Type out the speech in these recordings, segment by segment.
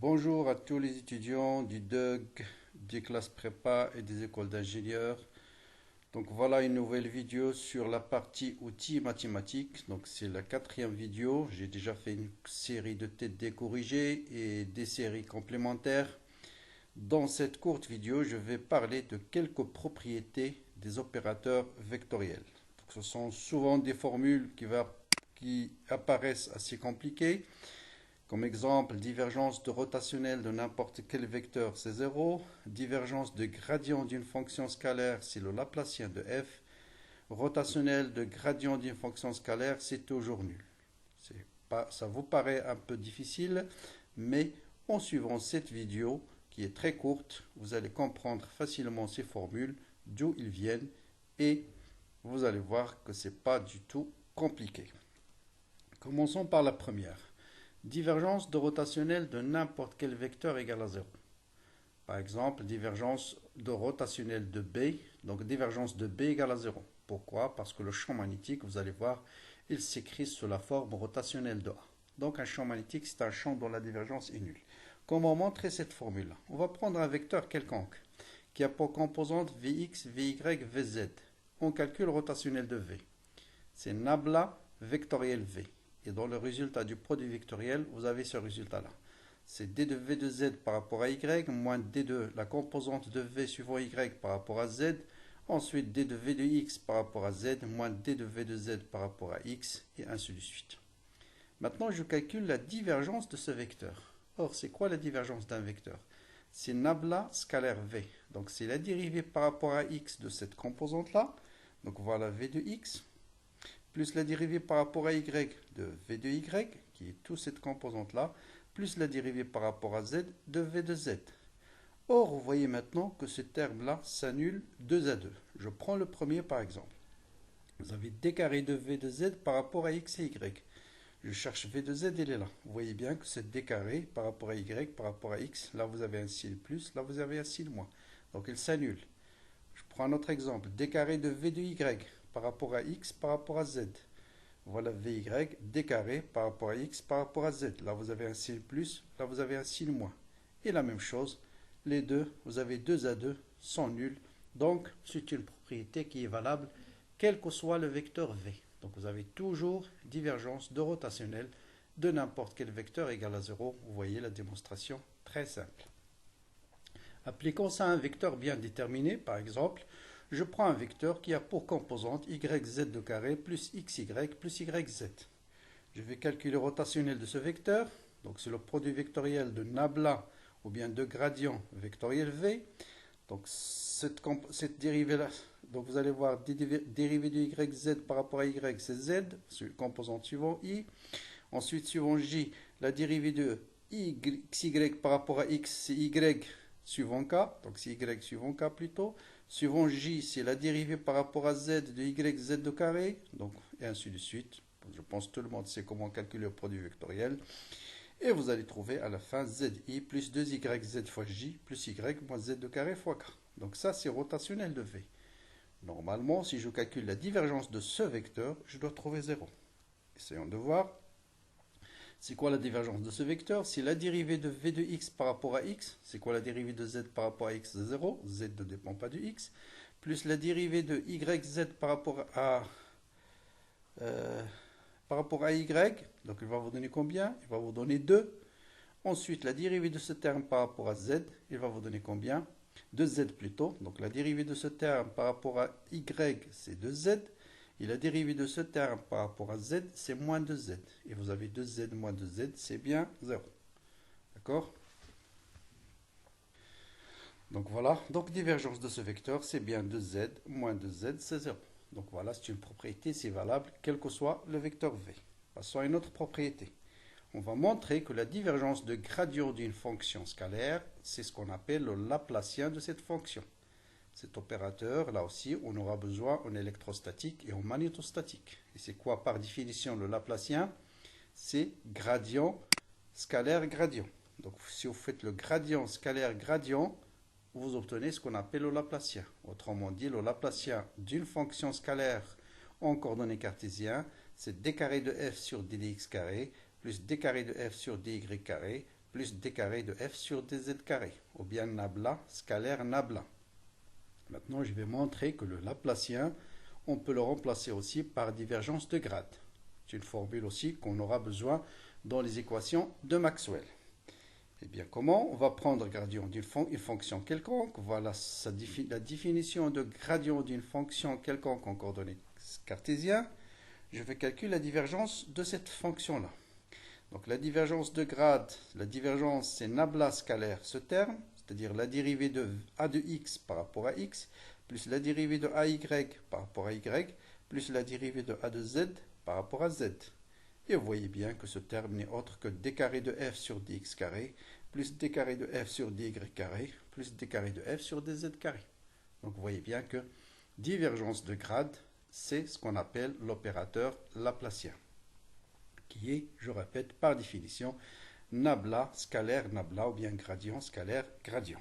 Bonjour à tous les étudiants du DUG, des classes prépa et des écoles d'ingénieurs. Donc voilà une nouvelle vidéo sur la partie outils mathématiques. Donc c'est la quatrième vidéo. J'ai déjà fait une série de TD corrigées et des séries complémentaires. Dans cette courte vidéo, je vais parler de quelques propriétés des opérateurs vectoriels. Donc, ce sont souvent des formules qui apparaissent assez compliquées. Comme exemple, divergence de rotationnelle de n'importe quel vecteur, c'est 0. Divergence de gradient d'une fonction scalaire, c'est le Laplacien de f. Rotationnelle de gradient d'une fonction scalaire, c'est toujours nul. Ça vous paraît un peu difficile, mais en suivant cette vidéo, qui est très courte, vous allez comprendre facilement ces formules, d'où ils viennent, et vous allez voir que ce n'est pas du tout compliqué. Commençons par la première. Divergence de rotationnelle de n'importe quel vecteur égale à 0. Par exemple, divergence de rotationnelle de B, donc divergence de B égale à 0. Pourquoi? Parce que le champ magnétique, vous allez voir, il s'écrit sous la forme rotationnelle de A. Donc un champ magnétique, c'est un champ dont la divergence est nulle. Comment montrer cette formule? On va prendre un vecteur quelconque qui a pour composante Vx, Vy, Vz. On calcule rotationnel de V. C'est nabla vectoriel V. Et dans le résultat du produit vectoriel, vous avez ce résultat-là. C'est d de v de z par rapport à y, moins d de la composante de v suivant y par rapport à z, ensuite d de v de x par rapport à z, moins d de v de z par rapport à x, et ainsi de suite. Maintenant, je calcule la divergence de ce vecteur. Or, c'est quoi la divergence d'un vecteur? C'est nabla scalaire v. Donc, c'est la dérivée par rapport à x de cette composante-là. Donc, voilà v de x plus la dérivée par rapport à y de v de y, qui est toute cette composante-là, plus la dérivée par rapport à z de v de z. Or, vous voyez maintenant que ce terme-là s'annule 2 à 2. Je prends le premier par exemple. Vous avez d carré de v de z par rapport à x et y. Je cherche v de z, il est là. Vous voyez bien que c'est d carré par rapport à y, par rapport à x. Là, vous avez un signe plus, là, vous avez un signe moins. Donc, il s'annule. Je prends un autre exemple. D carré de v de y par rapport à x, par rapport à z. Voilà Vy, d carré par rapport à x, par rapport à z. Là, vous avez un signe plus, là, vous avez un signe moins. Et la même chose, les deux, vous avez 2 à 2, sont nuls. Donc, c'est une propriété qui est valable, quel que soit le vecteur v. Donc, vous avez toujours divergence de rotationnelle de n'importe quel vecteur égal à 0. Vous voyez la démonstration très simple. Appliquons ça à un vecteur bien déterminé, par exemple, je prends un vecteur qui a pour composante yz de carré plus xy plus yz. Je vais calculer le rotationnel de ce vecteur. Donc c'est le produit vectoriel de nabla ou bien de gradient vectoriel v. Donc cette dérivée-là, donc vous allez voir dérivée de yz par rapport à y, c'est z, c'est composante suivant i. Ensuite, suivant j, la dérivée de xy par rapport à x, c'est y suivant k, donc c'est y suivant k plutôt. Suivant j, c'est la dérivée par rapport à z de yz de carré, donc et ainsi de suite. Je pense que tout le monde sait comment calculer le produit vectoriel. Et vous allez trouver à la fin zi plus 2yz fois j plus y moins z de carré fois k. Donc ça, c'est rotationnel de v. Normalement, si je calcule la divergence de ce vecteur, je dois trouver 0. Essayons de voir. C'est quoi la divergence de ce vecteur? C'est la dérivée de v de x par rapport à x. C'est quoi la dérivée de z par rapport à x? C'est 0. Z ne dépend pas de x. Plus la dérivée de yz par rapport à y. Donc il va vous donner combien? Il va vous donner 2. Ensuite, la dérivée de ce terme par rapport à z, il va vous donner combien? 2z plutôt. Donc la dérivée de ce terme par rapport à y, c'est 2z. Et la dérivée de ce terme par rapport à z, c'est moins 2z. Et vous avez 2z moins 2z, c'est bien 0. D'accord? Donc voilà. Donc divergence de ce vecteur, c'est bien 2z moins 2z, c'est 0. Donc voilà, c'est une propriété, c'est valable, quel que soit le vecteur v. Passons à une autre propriété. On va montrer que la divergence de gradient d'une fonction scalaire, c'est ce qu'on appelle le Laplacien de cette fonction. Cet opérateur, là aussi, on aura besoin en électrostatique et en magnétostatique. Et c'est quoi par définition le Laplacien? C'est gradient, scalaire, gradient. Donc si vous faites le gradient, scalaire, gradient, vous obtenez ce qu'on appelle le Laplacien. Autrement dit, le Laplacien d'une fonction scalaire en coordonnées cartésiennes, c'est d carré de f sur ddx carré, plus d carré de f sur dy carré, plus d carré de f sur dz carré, ou bien nabla, scalaire nabla. Maintenant, je vais montrer que le Laplacien, on peut le remplacer aussi par divergence de grade. C'est une formule aussi qu'on aura besoin dans les équations de Maxwell. Eh bien, comment? On va prendre gradient d'une fonction quelconque. Voilà la définition de gradient d'une fonction quelconque en coordonnées cartésiennes. Je vais calculer la divergence de cette fonction-là. Donc, la divergence de grade, la divergence, c'est nabla scalaire, ce terme, c'est-à-dire la dérivée de a de x par rapport à x, plus la dérivée de ay par rapport à y, plus la dérivée de a de z par rapport à z. Et vous voyez bien que ce terme n'est autre que d carré de f sur dx carré, plus d carré de f sur dy carré, plus d carré de f sur dz carré. Donc vous voyez bien que divergence de grade, c'est ce qu'on appelle l'opérateur Laplacien, qui est, je répète, par définition, nabla, scalaire, nabla, ou bien gradient, scalaire, gradient.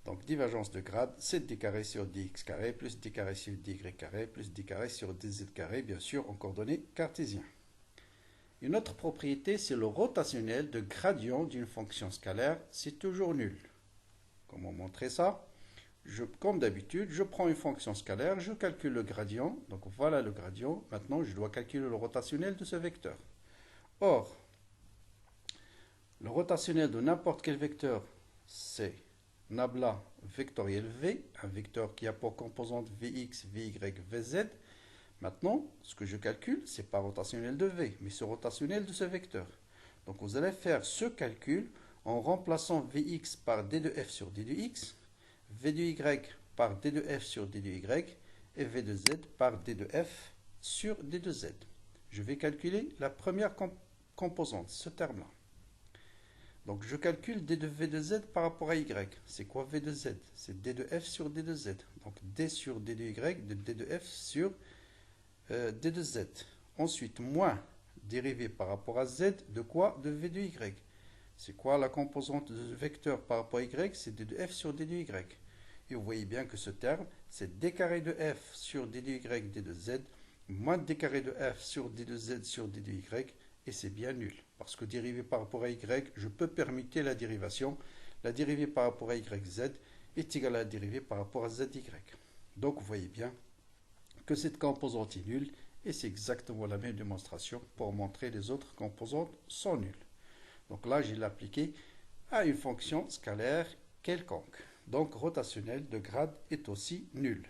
Donc, divergence de grade, c'est d carré sur dx carré, plus d carré sur dy carré, plus d carré sur dz carré, bien sûr, en coordonnées cartésiennes. Une autre propriété, c'est le rotationnel de gradient d'une fonction scalaire, c'est toujours nul. Comment montrer ça? Comme d'habitude, je prends une fonction scalaire, je calcule le gradient, donc voilà le gradient. Maintenant, je dois calculer le rotationnel de ce vecteur. Or, le rotationnel de n'importe quel vecteur, c'est nabla vectoriel v, un vecteur qui a pour composante vx, vy, vz. Maintenant, ce que je calcule, ce n'est pas rotationnel de v, mais ce rotationnel de ce vecteur. Donc, vous allez faire ce calcul en remplaçant vx par d de f sur d de x, v de y par d de f sur d de y, et v de z par d de f sur d de z. Je vais calculer la première composante, ce terme-là. Donc, je calcule d de v de z par rapport à y. C'est quoi v de z? C'est d de f sur d de z. Donc, d sur d de y, de d de f sur d de z. Ensuite, moins dérivé par rapport à z, de quoi? De v de y. C'est quoi la composante de vecteur par rapport à y? C'est d de f sur d de y. Et vous voyez bien que ce terme, c'est d carré de f sur d de y d de z, moins d carré de f sur d de z sur d de y, et c'est bien nul. Parce que dérivé par rapport à y, je peux permuter la dérivation. La dérivée par rapport à yz est égale à la dérivée par rapport à zy. Donc vous voyez bien que cette composante est nulle, et c'est exactement la même démonstration pour montrer les autres composantes sont nulles. Donc là, j'ai l'appliqué à une fonction scalaire quelconque. Donc, rotationnel de grade est aussi nul.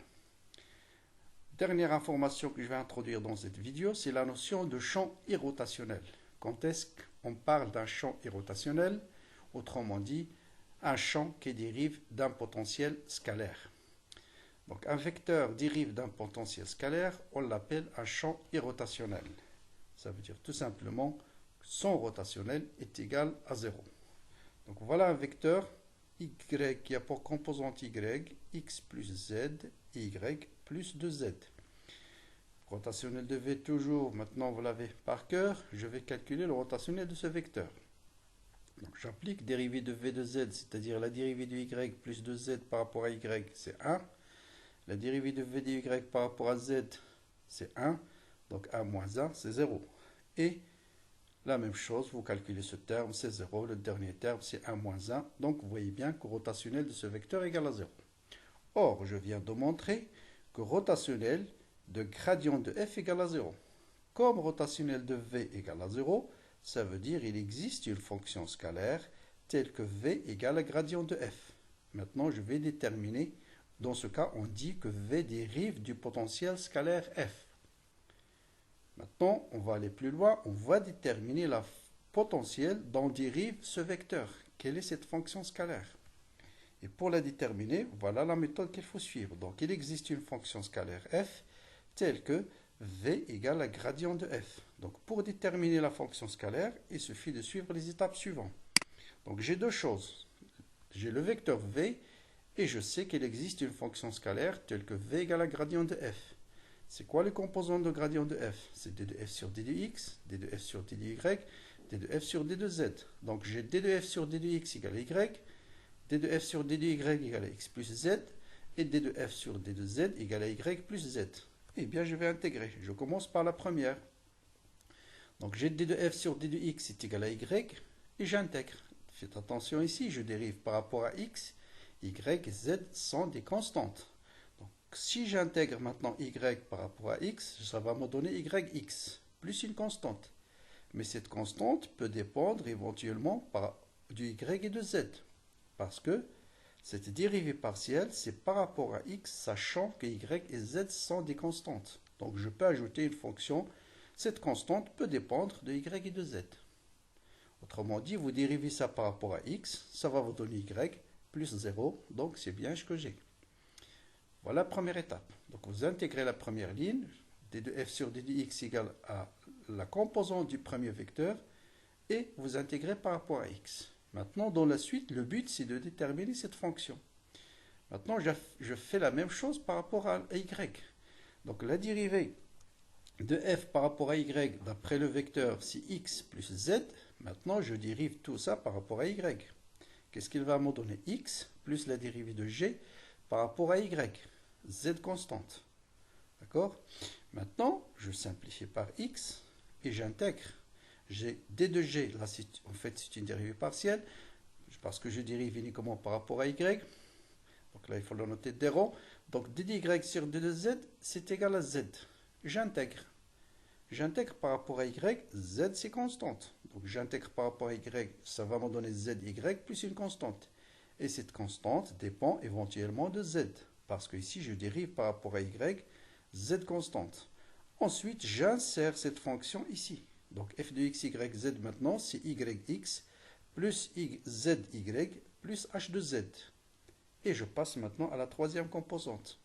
Dernière information que je vais introduire dans cette vidéo, c'est la notion de champ irrotationnel. Quand est-ce qu'on parle d'un champ irrotationnel? Autrement dit, un champ qui dérive d'un potentiel scalaire. Donc, un vecteur dérive d'un potentiel scalaire, on l'appelle un champ irrotationnel. Ça veut dire tout simplement que son rotationnel est égal à 0. Donc, voilà un vecteur y qui a pour composante y, x plus z, et y plus 2z. Rotationnel de v toujours, maintenant vous l'avez par cœur, je vais calculer le rotationnel de ce vecteur. Donc j'applique dérivée de v de z, c'est-à-dire la dérivée de y plus 2z par rapport à y, c'est 1. La dérivée de v de y par rapport à z, c'est 1. Donc 1 moins 1, c'est 0. Et la même chose, vous calculez ce terme, c'est 0. Le dernier terme, c'est 1 moins 1. Donc, vous voyez bien que rotationnel de ce vecteur est égal à 0. Or, je viens de montrer que rotationnel de gradient de f égale à 0. Comme rotationnel de v égale à 0, ça veut dire qu'il existe une fonction scalaire telle que v égale à gradient de f. Maintenant, je vais déterminer, dans ce cas, on dit que v dérive du potentiel scalaire f. Maintenant, on va aller plus loin, on va déterminer la potentielle dont dérive ce vecteur. Quelle est cette fonction scalaire? Et pour la déterminer, voilà la méthode qu'il faut suivre. Donc, il existe une fonction scalaire f telle que v égale à gradient de f. Donc, pour déterminer la fonction scalaire, il suffit de suivre les étapes suivantes. Donc, j'ai deux choses. J'ai le vecteur v et je sais qu'il existe une fonction scalaire telle que v égale à gradient de f. C'est quoi les composantes de gradient de f? C'est d de f sur d de x, d de f sur d de y, d de f sur d de z. Donc j'ai d de f sur d de x égale à y, d de f sur d de y égale à x plus z, et d de f sur d de z égale à y plus z. Eh bien, je vais intégrer. Je commence par la première. Donc j'ai d de f sur d de x est égal à y, et j'intègre. Faites attention ici, je dérive par rapport à x, y, z sont des constantes. Donc, si j'intègre maintenant y par rapport à x, ça va me donner yx, plus une constante. Mais cette constante peut dépendre éventuellement du y et de z. Parce que cette dérivée partielle, c'est par rapport à x, sachant que y et z sont des constantes. Donc je peux ajouter une fonction. Cette constante peut dépendre de y et de z. Autrement dit, vous dérivez ça par rapport à x, ça va vous donner y plus 0, donc c'est bien ce que j'ai. Voilà la première étape. Donc vous intégrez la première ligne, d de f sur d de x égale à la composante du premier vecteur, et vous intégrez par rapport à x. Maintenant, dans la suite, le but, c'est de déterminer cette fonction. Maintenant, je fais la même chose par rapport à y. Donc, la dérivée de f par rapport à y, d'après le vecteur, c'est x plus z. Maintenant, je dérive tout ça par rapport à y. Qu'est-ce qu'il va me donner? X plus la dérivée de g par rapport à y. Z constante. D'accord? Maintenant, je simplifie par x et j'intègre. J'ai d de g, là en fait c'est une dérivée partielle, parce que je dérive uniquement par rapport à y. Donc là il faut le noter 0. Donc d de y sur d de z, c'est égal à z. J'intègre. J'intègre par rapport à y, z c'est constante. Donc j'intègre par rapport à y, ça va me donner zy plus une constante. Et cette constante dépend éventuellement de z. Parce que ici je dérive par rapport à y, z constante. Ensuite, j'insère cette fonction ici. Donc f de x, y, z maintenant, c'est yx plus zy plus h de z. Et je passe maintenant à la troisième composante.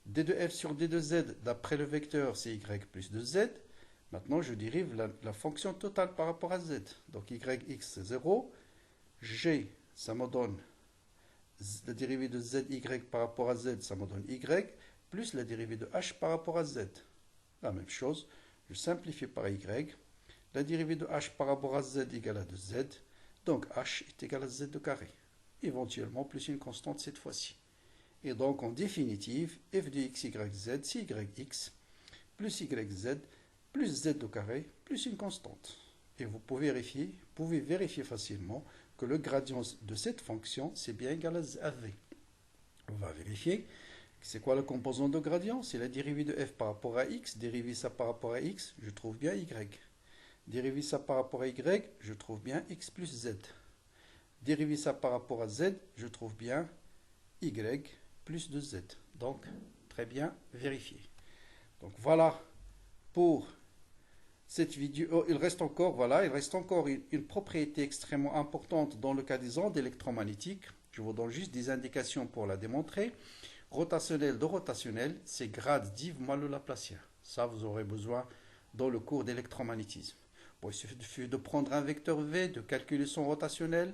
d de f sur d de z, d'après le vecteur, c'est y plus de z. Maintenant, je dérive la fonction totale par rapport à z. Donc yx, c'est 0. G, ça me donne la dérivée de zy par rapport à z, ça me donne y, plus la dérivée de h par rapport à z. La même chose, je simplifie par y. La dérivée de h par rapport à z égale à 2z. Donc h est égal à z de carré. Éventuellement plus une constante cette fois-ci. Et donc en définitive, f de x, y, z, c'est yx plus yz plus z de carré plus une constante. Et vous pouvez vérifier facilement que le gradient de cette fonction, c'est bien égal à v. On va vérifier. C'est quoi le composant de gradient? C'est la dérivée de f par rapport à x. Dériver ça par rapport à x, je trouve bien y. Dériver ça par rapport à y, je trouve bien x plus z. Dériver ça par rapport à z, je trouve bien y plus 2z. Donc, très bien vérifié. Donc voilà pour cette vidéo. Oh, il reste encore une propriété extrêmement importante dans le cas des ondes électromagnétiques. Je vous donne juste des indications pour la démontrer. Rotationnel de rotationnel, c'est grade div mal le Laplacien. Ça, vous aurez besoin dans le cours d'électromagnétisme. Bon, il suffit de prendre un vecteur V, de calculer son rotationnel,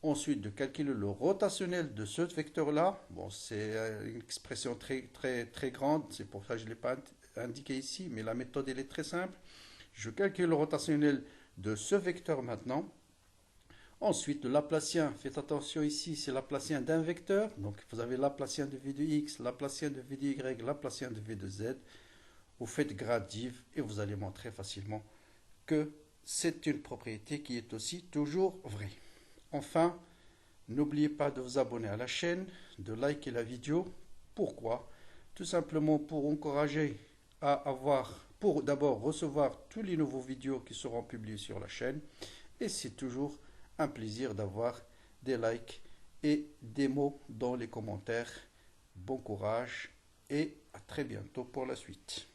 ensuite de calculer le rotationnel de ce vecteur-là. Bon, c'est une expression très grande, c'est pour ça que je ne l'ai pas indiqué ici, mais la méthode, elle est très simple. Je calcule le rotationnel de ce vecteur maintenant. Ensuite, le Laplacien, faites attention ici, c'est Laplacien d'un vecteur. Donc, vous avez Laplacien de v de x, Laplacien de v de y, Laplacien de v de z. Vous faites grade div et vous allez montrer facilement que c'est une propriété qui est aussi toujours vraie. Enfin, n'oubliez pas de vous abonner à la chaîne, de liker la vidéo. Pourquoi? Tout simplement pour encourager pour d'abord recevoir tous les nouveaux vidéos qui seront publiés sur la chaîne. Et c'est toujours un plaisir d'avoir des likes et des mots dans les commentaires. Bon courage et à très bientôt pour la suite.